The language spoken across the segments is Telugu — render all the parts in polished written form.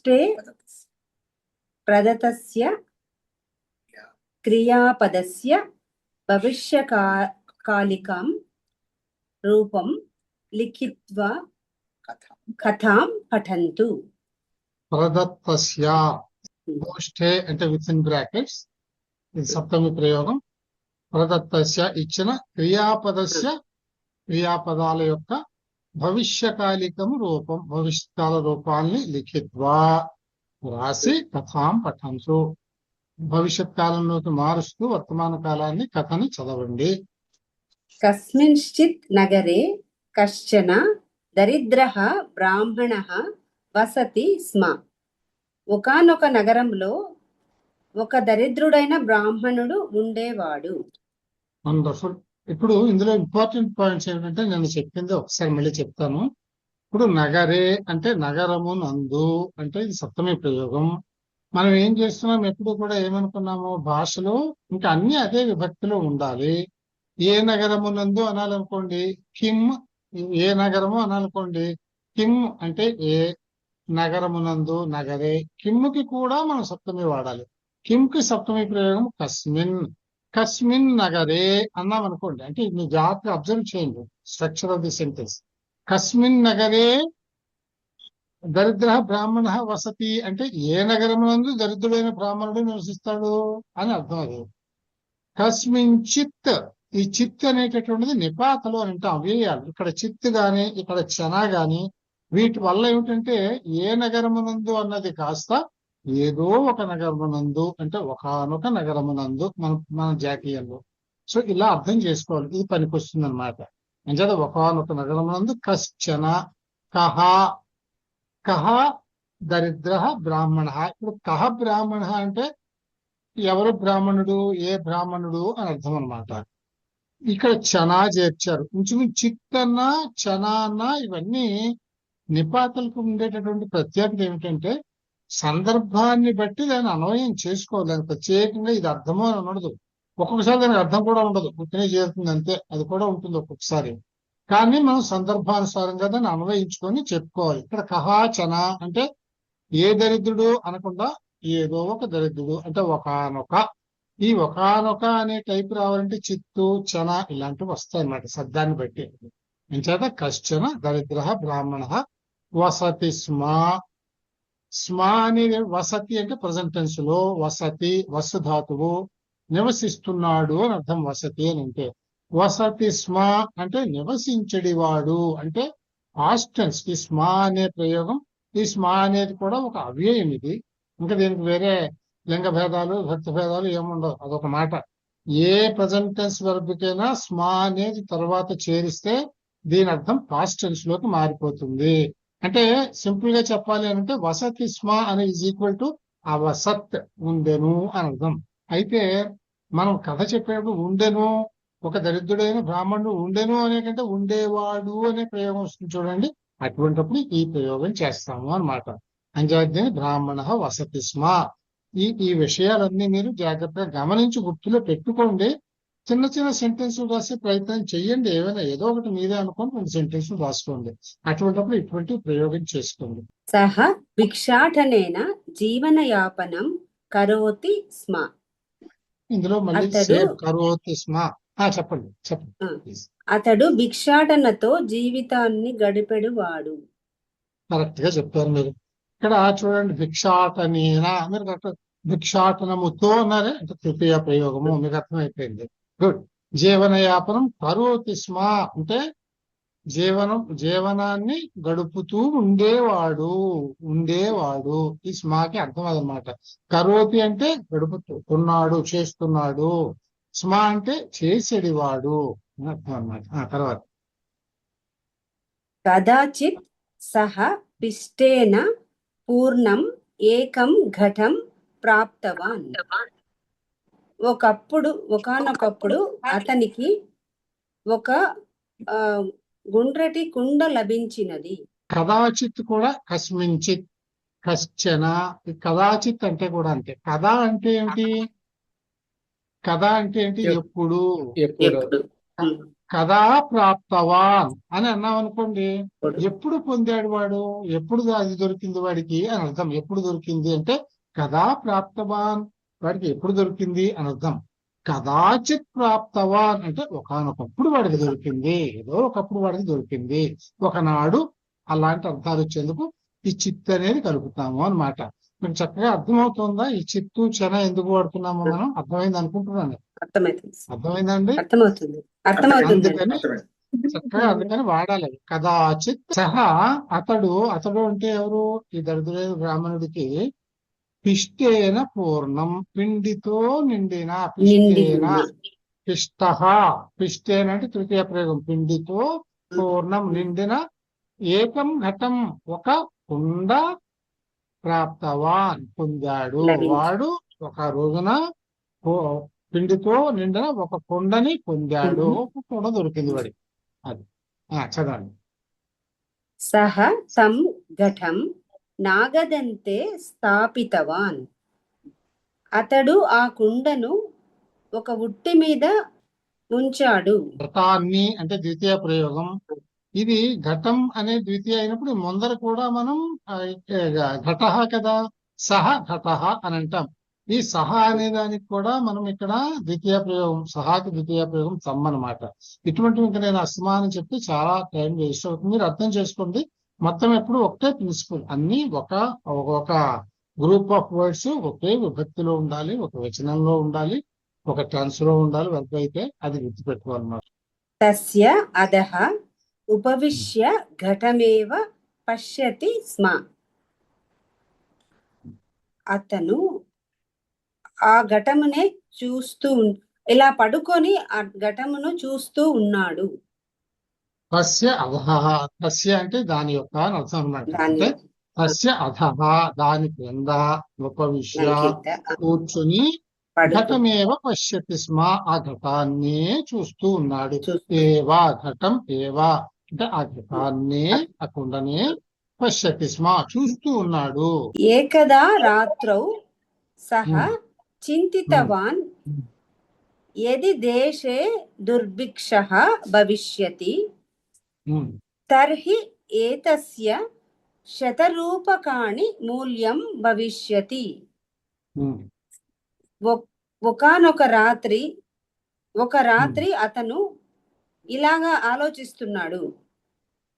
పృష్ఠే ప్రదత్తస్య క్రియాపదస్య భవిష్యకాలికం రూపం లిఖిత్వా కథాం పఠంతు. ప్రదత్తస్య పృష్ఠే అంటే విత్ ఇన్ బ్రాకెట్స్, ఇది సప్తమి ప్రయోగం. ప్రదత్తస్య ఇచ్చిన క్రియాపదస్య క్రియాపదాల యొక్క భవిష్యకాలికము రూపం, భవిష్యత్కాల రూపాల్ని లిఖిత్వా రాసి కథాం పఠంతు, భవిష్యత్ కాలంలోకి మారుస్తూ వర్తమాన కాలాన్ని కథని చదవండి. కస్మింశ్చిత్ నగరే కశ్చన దరిద్రః బ్రాహ్మణః వసతి స్మ. ఒకానొక నగరంలో ఒక దరిద్రుడైన బ్రాహ్మణుడు ఉండేవాడు. వండర్ఫుల్. ఇప్పుడు ఇందులో ఇంపార్టెంట్ పాయింట్స్ ఏమిటంటే నేను చెప్పింది ఒకసారి మళ్ళీ చెప్తాను. ఇప్పుడు నగరే అంటే నగరము నందు అంటే ఇది సప్తమి ప్రయోగం. మనం ఏం చేస్తున్నాం, ఎప్పుడు కూడా ఏమనుకున్నాము, భాషలో ఇంకా అన్ని అదే విభక్తిలో ఉండాలి. ఏ నగరము నందు అనాలనుకోండి కిమ్, ఏ నగరము అనాలనుకోండి కిమ్, అంటే ఏ నగరమునందు నగరే. కిమ్కి కూడా మనం సప్తమి వాడాలి. కిమ్కి సప్తమి ప్రయోగం కస్మిన్. కస్మిన్ నగరే అన్నాం అనుకోండి, అంటే మీ జాగ్రత్తగా అబ్జర్వ్ చేయండి స్ట్రక్చర్ ఆఫ్ ది సెంటెన్స్. కస్మిన్ నగరే దరిద్ర బ్రాహ్మణ వసతి అంటే ఏ నగరమునందు దరిద్రుడైన బ్రాహ్మణుడు నివసిస్తాడు అని అర్థం. అది కస్మిన్ చిత్, ఈ చిత్ అనేటటువంటిది నిపాతలు అని అంటే అవ్యయాలు. ఇక్కడ చిత్ గాని ఇక్కడ చన గాని వీటి వల్ల ఏమిటంటే ఏ నగరమునందు అన్నది కాస్త ఏదో ఒక నగరమునందు అంటే ఒకానొక నగరమునందు మన జాతీయంలో. సో ఇలా అర్థం చేసుకోవాలి, ఇది పనికొస్తుంది అనమాట. అంచేత ఒకానొక నగరమునందు కశ్చన కహ, కహ దరిద్ర బ్రాహ్మణ. ఇప్పుడు కహ బ్రాహ్మణ అంటే ఎవరు బ్రాహ్మణుడు, ఏ బ్రాహ్మణుడు అని అర్థం అనమాట. ఇక్కడ చనా చేర్చారు. కొంచెం చిత్తన్న చనా అన్న ఇవన్నీ నిపాతలకు ఉండేటటువంటి ప్రత్యేకత ఏమిటంటే సందర్భాన్ని బట్టి దాన్ని అన్వయం చేసుకోవాలి. దాని ప్రత్యేకంగా ఇది అర్థమో అని అనడదు. ఒక్కొక్కసారి దానికి అర్థం కూడా ఉండదు, పుట్టినే చేరుతుంది అంతే, అది కూడా ఉంటుంది ఒక్కొక్కసారి. కానీ మనం సందర్భానుసారంగా దాన్ని అన్వయించుకొని చెప్పుకోవాలి. ఇక్కడ కహా చన అంటే ఏ దరిద్రుడు అనకుండా ఏదో ఒక దరిద్రుడు అంటే ఒకానొక. ఈ ఒకానొక అనే టైప్ రావాలంటే చిత్తు చన ఇలాంటివి వస్తాయి అన్నమాట శబ్దాన్ని బట్టి. ఎంచేత కశ్చన దరిద్ర బ్రాహ్మణ వసతి స్మ. స్మ అనేది వసతి అంటే ప్రజెంట్ టెన్స్ లో వసతి వసు ధాతువు నివసిస్తున్నాడు అని అర్థం. వసతి అని అంటే వసతి స్మ అంటే నివసించడివాడు అంటే పాస్ట్ టెన్స్. ఈ స్మ అనే ప్రయోగం, ఈ స్మ అనేది కూడా ఒక అవ్యయం. ఇది ఇంకా దీనికి వేరే లింగ భేదాలు భక్తి భేదాలు ఏముండవు, అదొక మాట. ఏ ప్రజెంట్ టెన్స్ వర్బ్కైనా స్మ అనేది తర్వాత చేరిస్తే దీని అర్థం పాస్ట్ టెన్స్ లోకి మారిపోతుంది. అంటే సింపుల్ గా చెప్పాలి అంటే వసతి స్మ అని ఈజ్ ఈక్వల్ టు అవసత్, ఉండెను అని అర్థం. అయితే మనం కథ చెప్పేటప్పుడు ఉండెను, ఒక దరిద్రుడైన బ్రాహ్మణుడు ఉండెను అనే కంటే ఉండేవాడు అనే ప్రయోగం వస్తుంది చూడండి, అటువంటిప్పుడు ఈ ప్రయోగం చేస్తాము అన్నమాట. అంచేత బ్రాహ్మణ వసతి స్మ. ఈ విషయాలన్నీ మీరు జాగ్రత్తగా గమనించి గుర్తులో పెట్టుకోండి. చిన్న చిన్న సెంటెన్సులు రాసే ప్రయత్నం చెయ్యండి. ఏమైనా ఏదో ఒకటి మీరే అనుకోండి, 2 సెంటెన్సులు రాసుకోండి. అటువంటిప్పుడు ఇటువంటి ప్రయోగం చేసుకోండి. సహ భిక్షాటనేన జీవనయాపనం కరోతి స్మ. ఇందులో మళ్ళీ సేమ్ కరోతి స్మ. చెప్పండి చెప్పండి. అతడు భిక్షాటనతో జీవితాన్ని గడిపెడువాడు. కరెక్ట్ గా చెప్పారు మీరు. ఇక్కడ చూడండి భిక్షాటనేన, మీరు కరెక్ట్ భిక్షాటనముతో అన్నారే అంటే తృతీయ ప్రయోగము, మీకు అర్థమైపోయింది. గుడ్. జీవనయాపనం కరోతి స్మ అంటే జీవనాన్ని గడుపుతూ ఉండేవాడు. ఈ స్మాకి అర్థం అదనమాట. కరోతి అంటే గడుపుతున్నాడు, చేస్తున్నాడు. స్మ అంటే చేసేడివాడు అని అర్థం అనమాట. తర్వాత కదాచిత్ సహ పిష్టేన పూర్ణం ఏకం ఘటం ప్రాప్తవాన్. ఒకానొకప్పుడు అతనికి ఒక గుండ్రటి కుండ లభించినది. కదాచిత్ కూడా కస్మించిత్, కశ్చన. కదాచిత్ అంటే కూడా అంతే. కథ అంటే ఏమిటి? కథ అంటే ఏంటి? ఎప్పుడు. కదా ప్రాప్తవాన్ అని అన్నాం అనుకోండి, ఎప్పుడు పొందాడు వాడు, ఎప్పుడు అది దొరికింది వాడికి అని అర్థం. ఎప్పుడు దొరికింది అంటే కదా ప్రాప్తవాన్, వాడికి ఎప్పుడు దొరికింది అని అర్థం. కదాచిత్ ప్రాప్తవాన్ అంటే ఒకానొకప్పుడు వాడికి దొరికింది, ఏదో ఒకప్పుడు వాడికి దొరికింది, ఒకనాడు. అలాంటి అర్థాలు వచ్చేందుకు ఈ చిత్ అనేది కలుపుతాము అన్నమాట. మీకు చక్కగా అర్థమవుతుందా ఈ చిత్తు చెన ఎందుకు వాడుతున్నామో మనం? అర్థమైంది అనుకుంటున్నాను. అర్థమవుతుంది. అర్థమైందండి? అర్థమవుతుంది. అర్థమవుతుంది. అందుకని చక్కగా అందుకని వాడాలి. కదాచిత్ సహా అతడు అంటే ఎవరు? ఈ దరిద్రుడైన బ్రాహ్మణుడికి పిష్టేన పూర్ణం, పిండితో నిండిన, పిష్టేన పిష్ట, పిష్టేన అంటే తృతీయ ప్రయోగం, పిండితో పూర్ణం నిండిన, ఏకం ఘటం ఒక కుండ, ప్రాప్తవాన్ పొందాడు వాడు. ఒక రోజున పిండితో నిండిన ఒక కుండని పొందాడు, ఒక కుండ దొరికింది వాడికి. అది చదవండి. సహ తం ఘటం నాగదంతే స్థాపితవాన్, అతడు ఆ కుండను ఒక ఉట్టి మీద ఉంచాడు. ఘటాన్ని అంటే ద్వితీయ ప్రయోగం. ఇది ఘటం అనే ద్వితీయ అయినప్పుడు ముందర కూడా మనం ఘట కదా, సహ ఘట అని అంటాం. ఈ సహ అనే దానికి కూడా మనం ఇక్కడ ద్వితీయ ప్రయోగం, సహాకి ద్వితీయ ప్రయోగం సమ్ అన్నమాట. ఇటువంటివి ఇంకా నేను అస్తమానం చెప్తే చాలా టైం వేస్ట్ అవుతుంది. మీరు అర్థం చేసుకోండి. మొత్తం ఎప్పుడు ఒకటే ప్రిన్సిపల్, అన్ని ఒక గ్రూప్ ఆఫ్ వర్డ్స్ ఒకే విభక్తిలో ఉండాలి, ఒక వచనంలో ఉండాలి, ఒక టెన్స్ లో ఉండాలి. వర్క్ అయితే అది గుర్తుపెట్టుకోవాలన్నమాట. తస్య అధః ఉపవిశ్య ఘటమేవ పశ్యతి స్మ, అతను ఆ ఘటమునే చూస్తూ ఇలా పడుకొని ఆ ఘటమును చూస్తూ ఉన్నాడు. తస్య అధః, తస్య అంటే దాని యొక్క అని అర్థం అన్నమాట. అంటే తస్య అధః దాని క్రింద, ఉపవిశ్య కూర్చుని, ఘటమేవ పశ్యతి స్మ ఆ ఘటాన్నే చూస్తూ ఉన్నాడు. ఏవా ఘటం ఏవా అంటే ఆ ఘటాన్నే, ఆ కుండనే, పశ్యతి స్మ చూస్తూ ఉన్నాడు. ఏకదా రాత్రౌ సహ చింతితవాన్ యది దేశే దుర్భిక్షః భవిష్యతి తర్హి ఏతస్య శతరూపకాణి మూల్యం భవిష్యతి. ఒకానొక రాత్రి అతను ఇలాగా ఆలోచిస్తున్నాడు,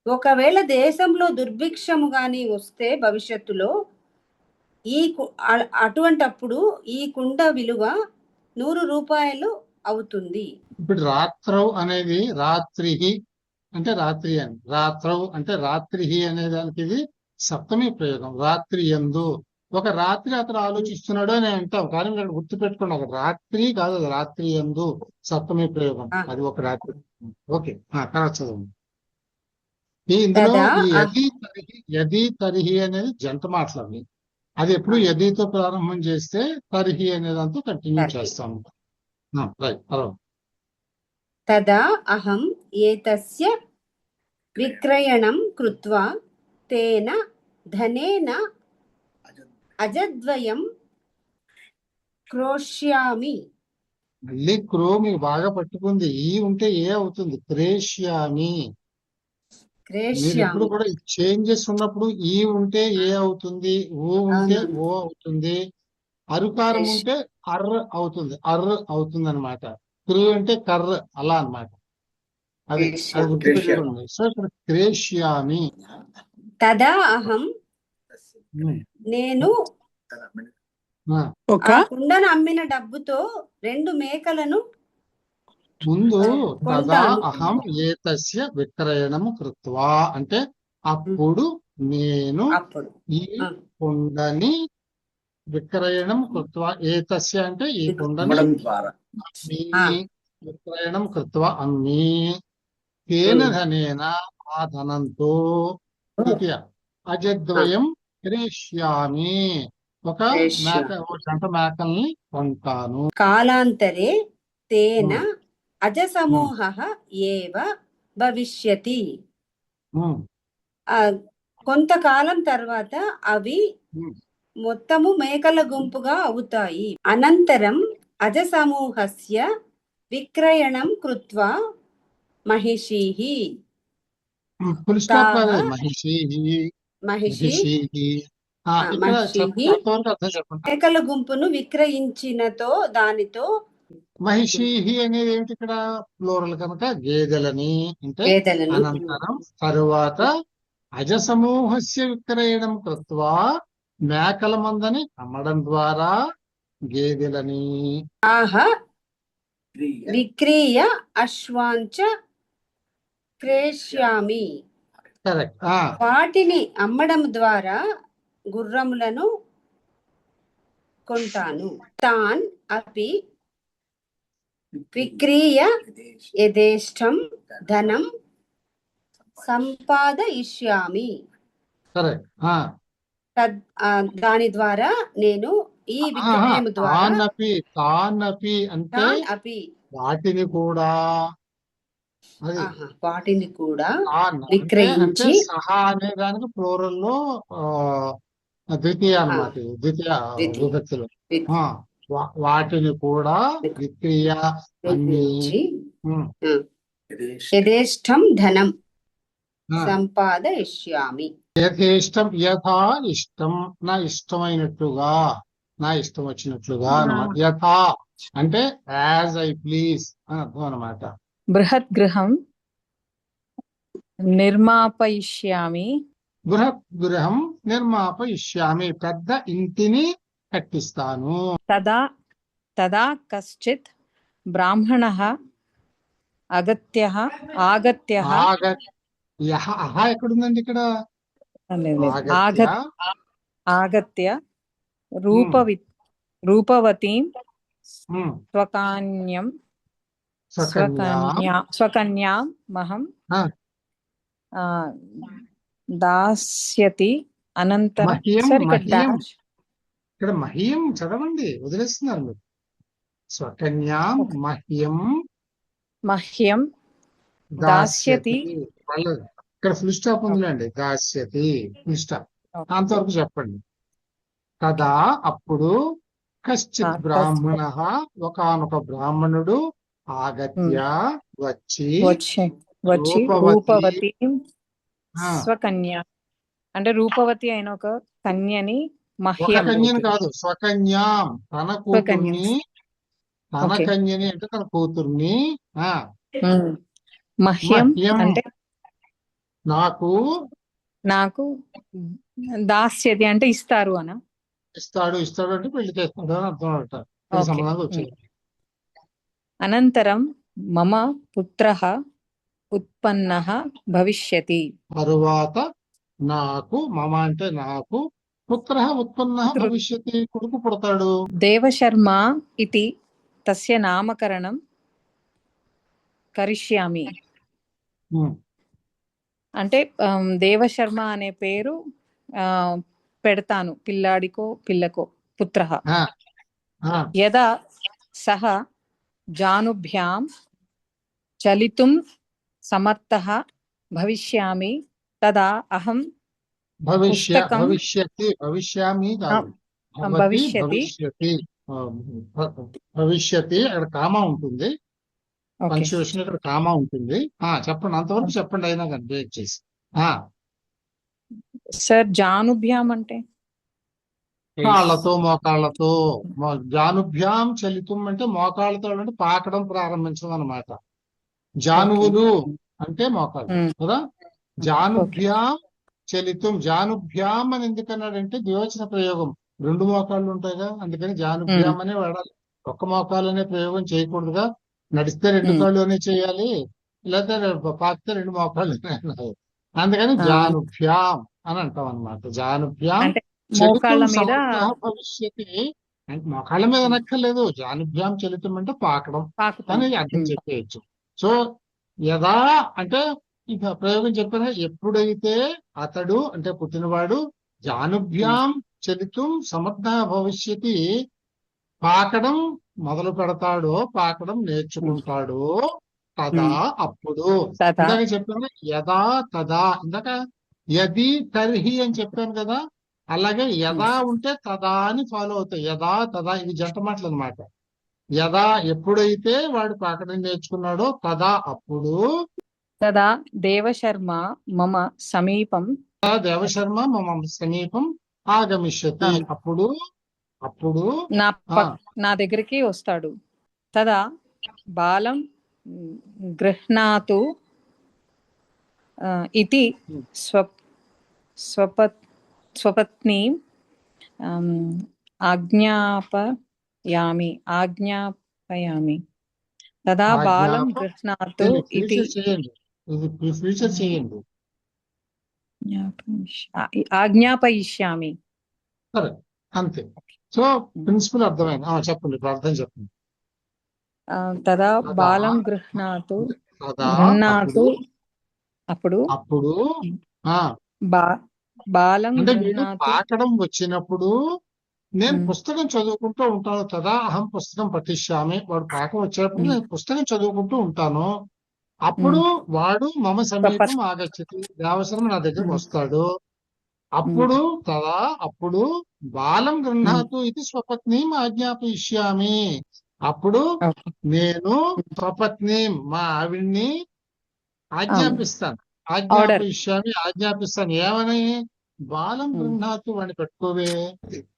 ఒకవేళ దేశంలో దుర్భిక్షము గాని వస్తే భవిష్యత్తులో అటువంటప్పుడు ఈ కుండ విలువ 100 రూపాయలు అవుతుంది. ఇప్పుడు రాత్రౌ అనేది రాత్రి అంటే రాత్రి అని, రాత్రౌ అంటే రాత్రి అనే దానికి ఇది సప్తమి ప్రయోగం. రాత్రి యందు ఒక రాత్రి అతను ఆలోచిస్తున్నాడు అని అంటాం, కానీ మీరు గుర్తు పెట్టుకోండి, ఒక రాత్రి కాదు, అది రాత్రి యందు సప్తమి ప్రయోగం, అది ఒక రాత్రి. ఓకే, తర్వాత చదవండి. ఇందులో ఈ యది తరిహి అనేది జంట మాటలు. అది ఎప్పుడు యదితో ప్రారంభం చేస్తే తరిహి అనేదంతా కంటిన్యూ చేస్తాము. తదా అహం ఏతస్య విక్రయణం కృత్వా తేన ధనేన అజద్వయం క్రోష్యామి. మళ్ళీ క్రో మీకు బాగా పట్టుకుంది. ఈ ఉంటే ఏ అవుతుంది, క్రేష్యామి. మీరు ఎప్పుడు కూడా చేంజెస్ ఉన్నప్పుడు ఈ ఉంటే ఏ అవుతుంది, ఊ ఉంటే ఓ అవుతుంది, అరుకారం ఉంటే అర్ర అవుతుంది, అవుతుంది అనమాట. క్రూ అంటే కర్ర, అలా అనమాట. అది గుర్తుపెట్టుకోండి. సో ఇక్కడ క్రేష్యామి. తదా అహం నేను ఆ కుండను అమ్మిన డబ్బుతో 2 మేకలను ముందు తదా అహం ఏతస్య విక్రయణము కృత్వా అంటే అప్పుడు నేను ఈ కుండని విక్రయణం కృత్వా, ఏతస్య అంటే ఈ కుండని విక్రయణం కృత్వా అమ్మి, తేన ధనేన ఆ ధనంతో, ద్వితీయ అజద్వయం క్రేష్యామి ఒక జంట మేకల్ని కొంటాను. కాలాంతరే తేన అజసమూహః ఏవ భవిష్యతి. కొంతకాలం తర్వాత అవి మొత్తము మేకల గుంపుగా అవుతాయి. అనంతరం అజసమూహస్య విక్రయణం కృత్వా महिषीः ఫుల్ స్టాప్ ताः కాదు, మహిషి महिषी మహిషి. ఇక్కడ महिषीः అంతవరకు అర్థం చెప్పండి. మేకల గుంపును విక్రయించినతో దానితో మహిషి అనేది ఏమిటి ఇక్కడ? ప్లూరల్ కనుక గేదెలని అంటే గేదెలను అనంతరం తరువాత అజసమూహస్య విక్రయణం కృత్వా మేకల మందని అమ్మడం ద్వారా గేదెలని ఆహ విక్రీయ అశ్వాంచ క్రేష్యామి. కరెక్ట్. వాటిని అమ్మడం ద్వారా గుర్రములను కొంటాను. తాన్ అపి విక్రీయ యథేష్టం ధనం సంపాదయిష్యామి. కరెక్ట్. దాని ద్వారా నేను ఈ విక్రయం ద్వారా తానపి అంటే తాన్ అపి వాటిని కూడా, అది వాటిని కూడా తాన్ అంటే విక్రయించి సహా అనే దానికి ప్లూరల్ లో ద్వితీయ అన్నమాట, ద్వితీయ విభక్తిలో. వాటిని కూడా విక్రియ అన్ని విక్రయించి యథేష్టం ధనం సంపాదయిష్యామి. యథేష్టం, యథా ఇష్టం, నా ఇష్టమైనట్లుగా, నా ఇష్టం వచ్చినట్లుగా అన్నమాట. యథా అంటే యాజ్ ఐ ప్లీజ్ అని అర్థం అన్నమాట. బృహత్ గృహం నిర్మాపయిష్యామి. బృహత్ గృహం నిర్మాపయిష్యామి, పెద్ద ఇంటిని కట్టిస్తాను. తదా కశ్చిత్ బ్రాహ్మణః ఆగత్య ఎక్కడుందండి ఇక్కడ? ఆగత్య రూపవతీం స్వకన్యాం మహం దాస్యతి. అనంతరం ఇక్కడ మహ్యం చదవండి, వదిలేస్తున్నారు మీరు. స్వకన్యాం మహ్యం దాస్యతి. ఇక్కడ ఫుల్ స్టాప్ ఉందిలేండి, దాస్యతి ఫుల్ స్టాప్. అంతవరకు చెప్పండి. కదా అప్పుడు కశ్చిత్ బ్రాహ్మణ, ఒకానొక బ్రాహ్మణుడు ఆగత్య వచ్చి రూపవతి స్వకన్య అంటే రూపవతి అయిన ఒక కన్యని కన్యని కాదు, స్వకన్యాం తన కూతుర్ని, తన కన్యని అంటే తన కూతుర్ని మహ్యం అంటే నాకు దాస్యతి అంటే ఇస్తారు అన. ఇస్తాడు అంటే పెళ్లి చేస్తాడు అని అర్థం అనమాట. సంబంధాలు వచ్చాయి. అనంతరం మమ పుత్రః ఉత్పన్నః భవిష్యతి. తరువాత నాకు, మమ అంటే నాకు, పుత్రః ఉత్పన్నః భవిష్యతి, కొడుకు పుడతాడు. దేవశర్మ ఇతి తస్య నామకరణం కరిష్యామి. అంటే దేవశర్మ అనే పేరు పెడతాను పిల్లాడికో పిల్లకో. పుత్రః యదా సహ జానుభ్యాం చలితుం సమర్థః భవిష్యామి తదా అహం భవిష్యతి అక్కడ కామా ఉంటుంది, పంక్చుయేషన్ ఇక్కడ కామా ఉంటుంది. చెప్పండి, అంతవరకు చెప్పండి. అయినా కానీ బ్రేక్ చేసి. సార్ జానుభ్యాం అంటే కాళ్ళతో, మోకాళ్ళతో. జానుభ్యాం చలితం అంటే మోకాళ్ళతో, అంటే పాకడం ప్రారంభించడం అనమాట. జానువులు అంటే మోకాళ్ళు కదా. జానుభ్యాం చలితం, జానుభ్యాం అని ఎందుకన్నాడంటే ద్వివచన ప్రయోగం, రెండు మోకాళ్ళు ఉంటాయిగా, అందుకని జానుభ్యాం అనే వాడాలి. ఒక్క మోకాలు అనే ప్రయోగం చేయకూడదుగా. నడిస్తే రెండు కాళ్ళు అనే చేయాలి, లేకపోతే పాకితే రెండు మోకాళ్ళు అనాలి. అందుకని జానుభ్యాం అని అంటాం అనమాట. జానుభ్యాం భవిష్యతి అంటే మోకాళ్ళ మీద నక్కర్లేదు, జానుభ్యాం చలితం అంటే పాకడం అనేది అర్థం చెప్పేయచ్చు. సో యదా అంటే ఈ ప్రయోగం చెప్పిన, ఎప్పుడైతే అతడు అంటే పుట్టినవాడు జానుభ్యాం చలితం సమర్థ భవిష్యతి పాకడం మొదలు పెడతాడో, పాకడం నేర్చుకుంటాడో, తదా అప్పుడు. ఇందాక చెప్పాను యదా తదా, ఇందాక యది తర్హి అని చెప్పాను కదా. అలాగే యదా ఉంటే తదా అని ఫాలో అవుతాయి. యదా తదా, ఇవి జంట మాటలు అనమాట. యదా ఎప్పుడైతే వాడు పాకడం నేర్చుకున్నాడో తదా అప్పుడు తదా దేవశర్మ మమ సమీపం దేవశర్మ మమ సమీపం ఆగమిష్యతి. ఆ, అప్పుడు అప్పుడు నా ఆ నా దగ్గరికి వస్తాడు. తదా బాలం గృహ్ణాతు ఇతి స్వ స్వపత్ స్వపత్ని ఆజ్ఞాపయామి. తదా బాలం ఆజ్ఞాప గృహ్ణాతు దీన్ని ఇతి ఫ్యూచర్ చేయండి. ఇది ఫ్యూచర్ చేయండి. ఆజ్ఞాపయిష్యామి. సరే, అంతే. సో ప్రిన్సిపల్ అర్థమైంది. చెప్పండి, ఇప్పుడు అర్థం చెప్పండి. తదా తదా బాలం గృహ్ణాతు తదా గృహ్ణాతు అప్పుడు అప్పుడు ఆ బా బాలం అంటే వీడు గృహ్ణాతు పాకడం వచ్చినప్పుడు నేను ఉమ్, పుస్తకం చదువుకుంటూ ఉంటాను. తదా అహం పుస్తకం పఠిష్యామి. వాడు పాకం వచ్చేటప్పుడు ఉమ్, నేను పుస్తకం చదువుకుంటూ ఉంటాను. అప్పుడు ఉమ్, వాడు మమ సమీపం స్వపత్ ఆగచ్చతి. దేవసరం నా దగ్గరకు ఉమ్, వస్తాడు. ఉమ్, అప్పుడు తదా అప్పుడు బాలం ఉమ్, గృహ్ణాతు ఇది స్వపత్ని ఆజ్ఞాపయిష్యామి. అప్పుడు ఓకే. నేను స్వపత్ని మా ఆవిడ్ని ఆజ్ఞాపిస్తాను. ఆర్డర్. ఆజ్ఞాపిస్తాను ఏమని? బాలం గృహ్ణాతు వాడిని పెట్టుకోవే.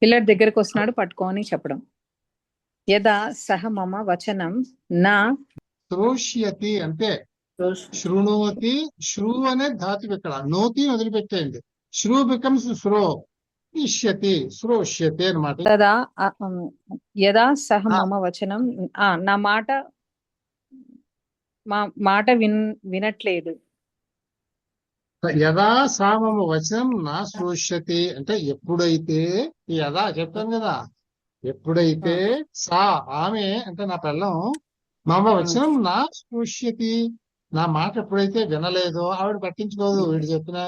పిల్లడి దగ్గరకు వస్తున్నాడు, పట్టుకొని చెప్పడం. యదా సహ మమ వచనం నా శ్రోష్యతి అంటే శృణోతి. శ్రు అనే ధాతువు ఇక్కడ. నోతి వదిలిపెట్టేయండి. శ్రు బికమ్స్ శ్రో. ఇష్యతి శ్రోష్యతి అనమాట. తదా యదా సహ మమ వచనం నా మాట వినట్లేదు. యదా సామమ వచనం నా శ్రోష్యతి అంటే ఎప్పుడైతే, యదా చెప్పాను కదా, ఎప్పుడైతే సా ఆమె అంటే నా పిల్లం మమ వచనం నా శ్రోష్యతి నా మాట ఎప్పుడైతే వినలేదో ఆవిడ పట్టించుకోదు. వీడు చెప్పినా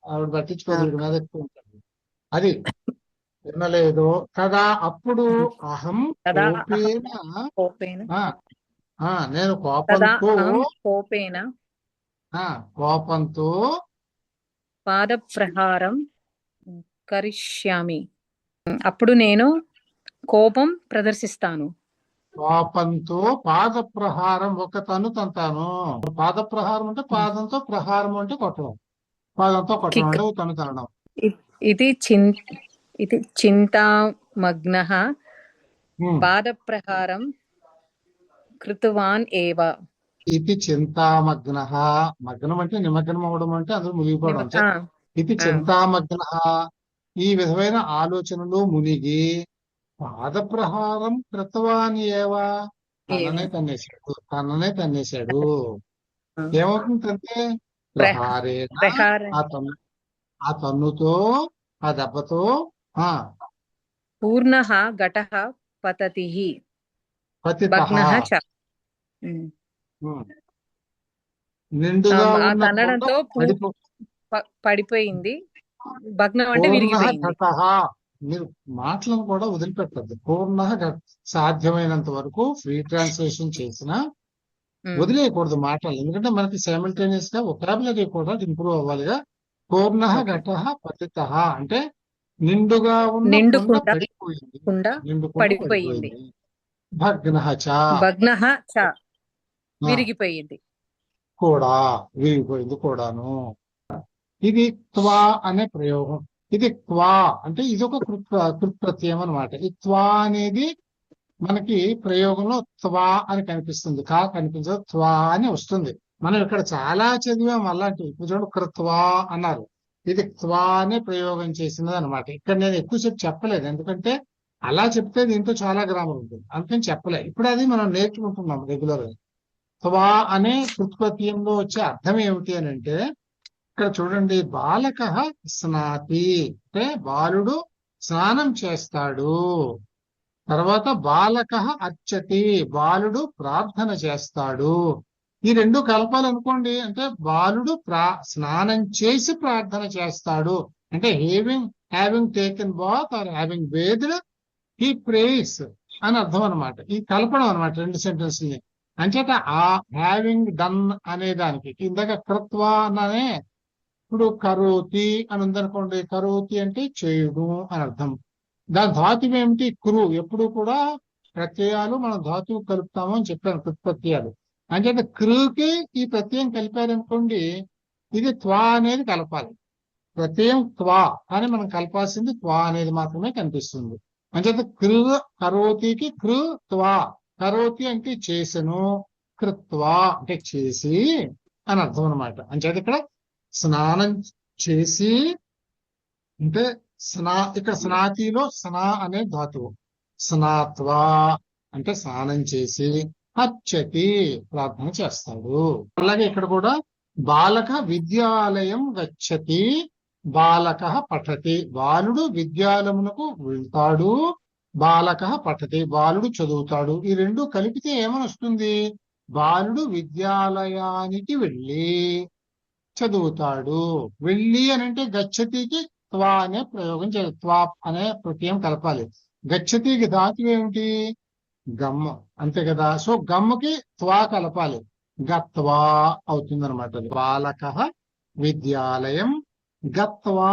ఆవిడ పట్టించుకోదు. వీడి మీద ఎక్కువ ఉంటుంది. అది వినలేదు కదా. అప్పుడు అహం తదా అహం కోపేన కోపేన ఆ నేను తదా కోపంతో అహం కోపేన కోపంతో పాదప్రహారం కరిష్యామి. అప్పుడు నేను కోపం ప్రదర్శిస్తాను. కోపంతో పాద ప్రహారం ఒక తన్ను తంతాను. పాద ప్రహారం అంటే పాదంతో, ప్రహారం అంటే కొట్టడం. పాదంతో కొట్టడం కిక్ అంటే ఒక తన్ను తనడం. ఇది చింతామగ్నః పాదప్రహారం కృతవాన్ ఏవ. ఇది చింతామగ్న. మగ్నం అంటే నిమగ్నం అవడం అంటే అందులో మునిగిపోవడం. అంటే ఇది చింతామగ్న. ఈ విధమైన ఆలోచనలు మునిగి పాద ప్రహారం కృతవాన్ ఏవా తననే తన్నేశాడు. ఏమవుతుందంటే ప్రహారేణ ఆ తన్నుతో ఆ దెబ్బతో పూర్ణః ఘటః పతతి పతితః భగ్నః చ. నిండుగా ఆ ఉన్న తన్నడంతో పడిపోయింది. భగ్నం అంటే పూర్ణ విరిగిపోయింది. ఘటః. మీరు మాటలను కూడా వదిలిపెట్టద్దు. పూర్ణ సాధ్యమైనంత వరకు ఫ్రీ ట్రాన్స్లేషన్ చేసిన వదిలేయకూడదు మాటలు. ఎందుకంటే మనకి సైమల్టేనియస్ గా వొకాబులరీ కూడా ఇంప్రూవ్ అవ్వాలిగా. పూర్ణ ఘటః పతితః అంటే నిండుగా ఉన్న కుండ పడిపోయింది. నిండుకుండా పడిపోయింది. భగ్నః చ. భగ్నః చ విరిగిపోయింది. కూడా విరిగిపోయింది కూడాను. ఇది త్వా అనే ప్రయోగం. ఇది త్వా అంటే ఇది ఒక కృత్ప్రత్యయం అనమాట. ఈ త్వా అనేది మనకి ప్రయోగంలో త్వా అని కనిపిస్తుంది. కా కనిపించదు, త్వా అని వస్తుంది. మనం ఇక్కడ చాలా చదివాం అలాంటివి. ఇప్పుడు చూడండి, కృత్వా అన్నారు. ఇది త్వా అనే ప్రయోగం చేసినది అనమాట. ఇక్కడ నేను ఎక్కువసేపు చెప్పలేదు, ఎందుకంటే అలా చెప్తే దీంతో చాలా గ్రామర్ ఉంటుంది, అందుకని చెప్పలేదు. ఇప్పుడు అది మనం నేర్చుకుంటున్నాం రెగ్యులర్ గా. త్వా అనే కృత్ప్రత్యయంలో వచ్చే అర్థం ఏమిటి అని అంటే, ఇక్కడ చూడండి, బాలక స్నాతి అంటే బాలుడు స్నానం చేస్తాడు. తర్వాత బాలక అర్చతి బాలుడు ప్రార్థన చేస్తాడు. ఈ రెండు కలపాలనుకోండి అంటే బాలుడు స్నానం చేసి ప్రార్థన చేస్తాడు. అంటే having taken bath or having bathed he prays అని అర్థం అనమాట. ఈ కలపడం అనమాట రెండు సెంటెన్స్ ని. అంచేత ఆ హ్యావింగ్ డన్ అనే దానికి ఇందాక కృత్వా అనే, ఇప్పుడు కరోతి అని ఉందనుకోండి. కరోతి అంటే చేయుడు అని అర్థం. దాని ధాతువు ఏమిటి? కురు. ఎప్పుడు కూడా ప్రత్యయాలు మనం ధాతువు కలుపుతాము అని చెప్పాను, ప్రత్యయాలు. అంటే కృకి ఈ ప్రత్యయం కలిపారనుకోండి, ఇది త్వా అనేది కలపాలి. ప్రత్యయం త్వా అని మనం కలపాల్సింది త్వా అనేది మాత్రమే కనిపిస్తుంది. అంటే కృ కరోతికి కృ త్వా, కరోతి అంటే చేసెను, కృత్వా అంటే చేసి అని అర్థం అనమాట. అంటే ఇక్కడ స్నానం చేసి అంటే ఇక్కడ స్నాతిలో స్నా అనే ధాతువు, స్నాత్వా అంటే స్నానం చేసి, అర్చతి ప్రార్థన చేస్తాడు. అలాగే ఇక్కడ కూడా బాలక విద్యాలయం గచ్చతి, బాలక పఠతి, బాలుడు విద్యాలయమునకు వెళ్తాడు, బాలక పఠతి బాలుడు చదువుతాడు. ఈ రెండు కలిపితే ఏమని వస్తుంది? బాలుడు విద్యాలయానికి వెళ్ళి చదువుతాడు. వెళ్ళి అని అంటే గచ్చతికి త్వా అనే ప్రయోగం చేయాలి, త్వా అనే ప్రత్యయం కలపాలి. గచ్చతికి ధాతు ఏమిటి? గమ్ము, అంతే కదా. సో గమ్ముకి త్వా కలపాలి, గత్వా అవుతుంది అనమాట. బాలక విద్యాలయం గత్వా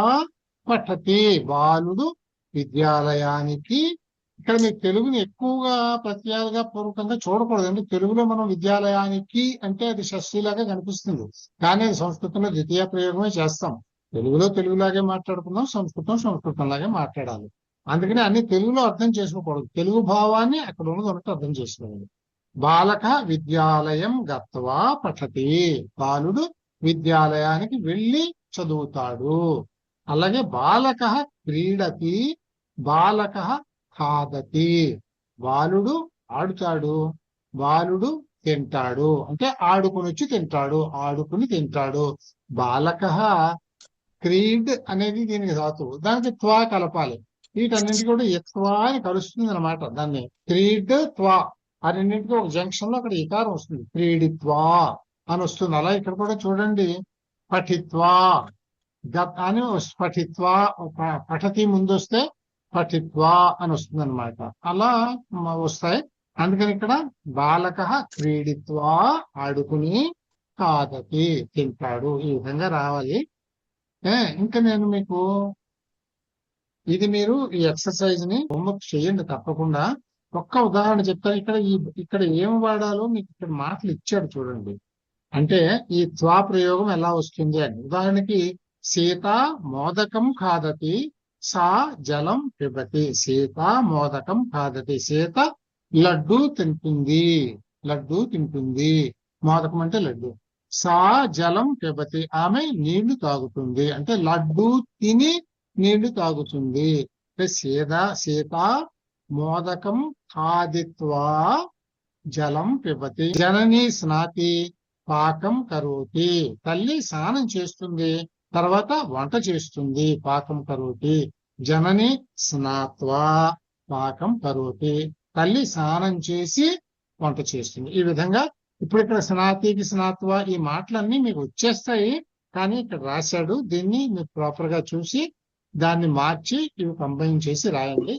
పఠతి, బాలుడు విద్యాలయానికి. ఇక్కడ మీకు తెలుగుని ఎక్కువగా ప్రత్యయాలుగా పూర్వకంగా చూడకూడదు. అంటే తెలుగులో మనం విద్యాలయానికి అంటే అది షష్ఠిలాగా కనిపిస్తుంది, కానీ అది సంస్కృతంలో ద్వితీయ ప్రయోగమే చేస్తాం. తెలుగులో తెలుగులాగే మాట్లాడుకుందాం, సంస్కృతంలాగే మాట్లాడాలి. అందుకని అన్ని తెలుగులో అర్థం చేసుకోకూడదు, తెలుగు భావాన్ని అక్కడ ఉన్నది ఉన్నట్టు అర్థం చేసుకోవాలి. బాలక విద్యాలయం గత్వా పఠతి, బాలుడు విద్యాలయానికి వెళ్ళి చదువుతాడు. అలాగే బాలక క్రీడతి, బాలక ఖాదతి, బాలుడు ఆడుతాడు, బాలుడు తింటాడు. అంటే ఆడుకుని వచ్చి తింటాడు, ఆడుకుని తింటాడు. బాలక క్రీడ్ అనేది దీనికి ధాతువు, దానికి త్వా కలపాలి. వీటన్నింటికి కూడా ఎత్వా అని కలుస్తుంది అనమాట. దాన్ని క్రీడ్ త్వా ఆ రెండింటికి ఒక జంక్షన్ లో అక్కడ ఇకారం వస్తుంది, క్రీడిత్వా అని వస్తుంది. అలా ఇక్కడ కూడా చూడండి, పఠిత్వా అని పఠిత్వా, పఠతి ముందు వస్తే పఠిత్వా అని వస్తుంది అనమాట. అలా వస్తాయి. అందుకని ఇక్కడ బాలక క్రీడిత్వా ఆడుకుని, ఖాదతి తింటాడు, ఈ విధంగా రావాలి. ఇంకా నేను మీకు ఇది మీరు ఈ ఎక్సర్సైజ్ ని హోంవర్క్ చేయండి తప్పకుండా. ఒక్క ఉదాహరణ చెప్తాను. ఇక్కడ ఏం వాడాలో మీకు ఇక్కడ మాటలు ఇచ్చాడు చూడండి. అంటే ఈ త్వా ప్రయోగం ఎలా వస్తుంది అని. ఉదాహరణకి సీత మోదకం ఖాదతి, సా జలం పిబతి. సీత మోదకం ఖాదతి, సీత లడ్డు తింటుంది, మోదకం అంటే లడ్డు. సా జలం పిబతి, ఆమె నీళ్లు తాగుతుంది. అంటే లడ్డు తిని నీళ్లు తాగుతుంది. సీత మోదకం ఖాదిత్వా జలం పిబతి. జనని స్నాతి పాకం కరోతి, తల్లి స్నానం చేస్తుంది, తర్వాత వంట చేస్తుంది, పాకం కరోతి. జనని స్నాత్వా పాకం కరోతి, తల్లి స్నానం చేసి వంట చేస్తుంది. ఈ విధంగా ఇప్పుడు ఇక్కడ స్నాతికి స్నాత్వా ఈ మాటలన్నీ మీకు వచ్చేస్తాయి, కానీ ఇక్కడ రాశాడు. దీన్ని మీరు ప్రాపర్ గా చూసి దాన్ని మార్చి ఇవి కంబైన్ చేసి రాయండి.